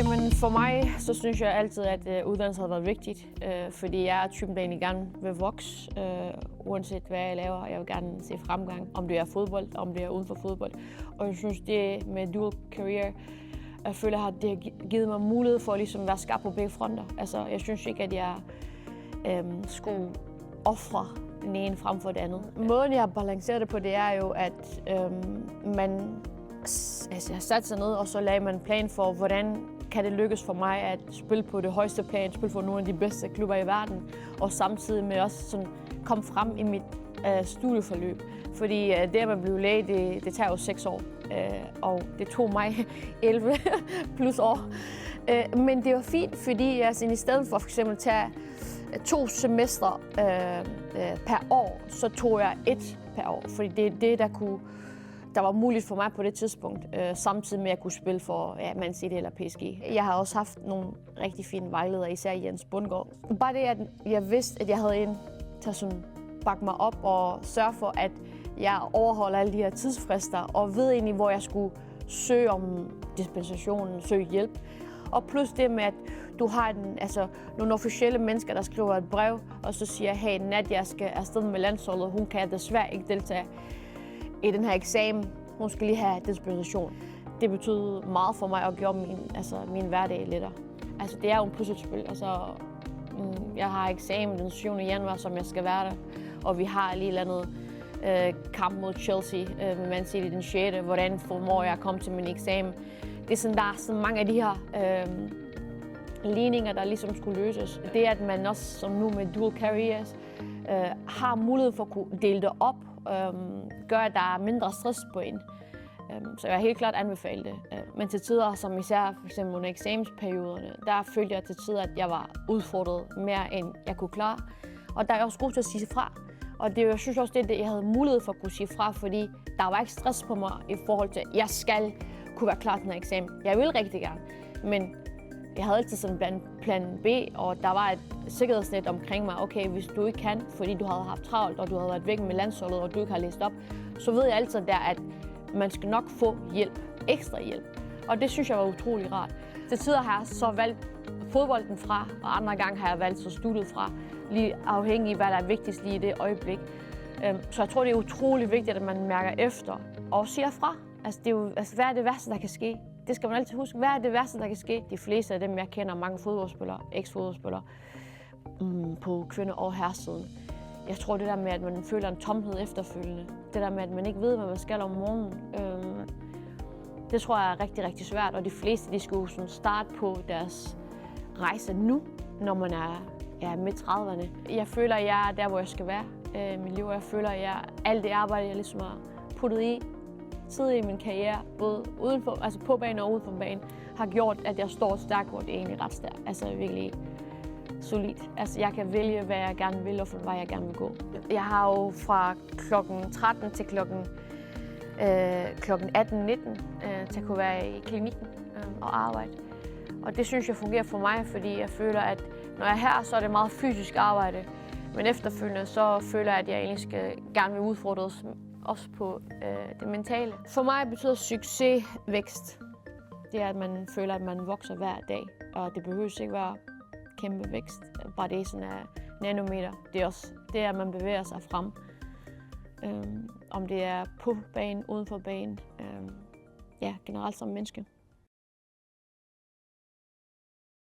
Jamen for mig, så synes jeg altid, at uddannelse har været vigtigt, fordi jeg er typen, der egentlig gerne vil vokse, uanset hvad jeg laver. Jeg vil gerne se fremgang, om det er fodbold, om det er uden for fodbold. Og jeg synes, det med dual career, jeg føler, at det har givet mig mulighed for ligesom at være skarp på begge fronter. Altså, jeg synes ikke, at jeg skulle ofre den ene frem for det andet. Måden, jeg har balanceret det på, det er jo, at man har sat sig ned, og så lagde man en plan for, hvordan kan det lykkes for mig at spille på det højeste plan, spille for nogle af de bedste klubber i verden, og samtidig med også sådan komme frem i mit studieforløb. Fordi det at man blev læge, det tager jo 6 år, og det tog mig 11 plus år. Men det var fint, fordi altså, i stedet for eksempel at tage 2 semestre per år, så tog jeg 1 per år, fordi det er det, der var muligt for mig på det tidspunkt, samtidig med at jeg kunne spille for Man City eller PSG. Jeg har også haft nogle rigtig fine vejledere, især Jens Bundgaard. Bare det, at jeg vidste, at jeg havde en til sådan bakke mig op og sørge for, at jeg overholder alle de her tidsfrister, og ved egentlig, hvor jeg skulle søge om dispensationen, søge hjælp. Og plus det med, at du har nogle officielle mennesker, der skriver et brev, og så siger, hey, Nadia skal afsted med landsholdet, hun kan desværre ikke deltage i den her eksamen. Hun skal lige have dispensation. Det betød meget for mig at gøre min hverdag lettere. Altså, det er jo en puslespil. Altså, jeg har eksamen den 7. januar, som jeg skal være der, og vi har lige et eller andet kamp mod Chelsea med Man City den 6. Hvordan formår jeg at komme til min eksamen? Det er sådan, der er så mange af de her ligninger, der ligesom skulle løses. Det, at man også som nu med dual careers har mulighed for at kunne dele det op, gør, at der er mindre stress på en. Så jeg har helt klart anbefalet det. Men til tider, som især for eksempel under eksamensperioderne, der følte jeg til tider, at jeg var udfordret mere, end jeg kunne klare. Og der er jeg også god til at sige fra. Og jeg synes også, det er det, jeg havde mulighed for at kunne sige fra, fordi der var ikke stress på mig i forhold til, at jeg skal kunne være klar til den her eksamen. Jeg ville rigtig gerne, men jeg havde altid sådan en plan B, og der var et sikkerhedsnet omkring mig. Okay, hvis du ikke kan, fordi du havde haft travlt, og du havde været væk med landsholdet, og du ikke har læst op, så ved jeg altid der, at man skal nok få hjælp, ekstra hjælp. Og det synes jeg var utrolig rart. Til tider har jeg så valgt fodbolden fra, og andre gange har jeg valgt så studiet fra, lige afhængig af, hvad der er vigtigst lige i det øjeblik. Så jeg tror, det er utrolig vigtigt, at man mærker efter og siger fra. Altså, det er jo, hvad er det værste, der kan ske? Det skal man altid huske. Hvad er det værste, der kan ske? De fleste af dem, jeg kender, mange fodboldspillere, eks-fodboldspillere, på kvinde- og herresiden. Jeg tror, det der med, at man føler en tomhed efterfølgende, det der med, at man ikke ved, hvad man skal om morgenen, det tror jeg er rigtig, rigtig svært. Og de fleste, de skulle sådan starte på deres rejse nu, når man er midt-30'erne. Jeg føler, at jeg er der, hvor jeg skal være i mit liv. Jeg føler, at alt det arbejde, jeg ligesom har puttet i, tidligere i min karriere, både udenfor, altså på banen og uden for banen, har gjort, at jeg står stærkt, hvor det er egentlig ret stærkt. Altså virkelig solidt. Altså jeg kan vælge, hvad jeg gerne vil, og for hvad jeg gerne vil gå. Jeg har jo fra klokken 13 til klokken 18-19 til at kunne være i klinikken og arbejde. Og det synes jeg fungerer for mig, fordi jeg føler, at når jeg er her, så er det meget fysisk arbejde. Men efterfølgende, så føler jeg, at jeg egentlig gerne vil udfordres også på det mentale. For mig betyder succes vækst. Det er, at man føler, at man vokser hver dag. Og det behøver ikke være kæmpe vækst. Bare det sådan er nanometer. Det er også det, at man bevæger sig frem. Om det er på banen, uden for banen. Ja, generelt som menneske.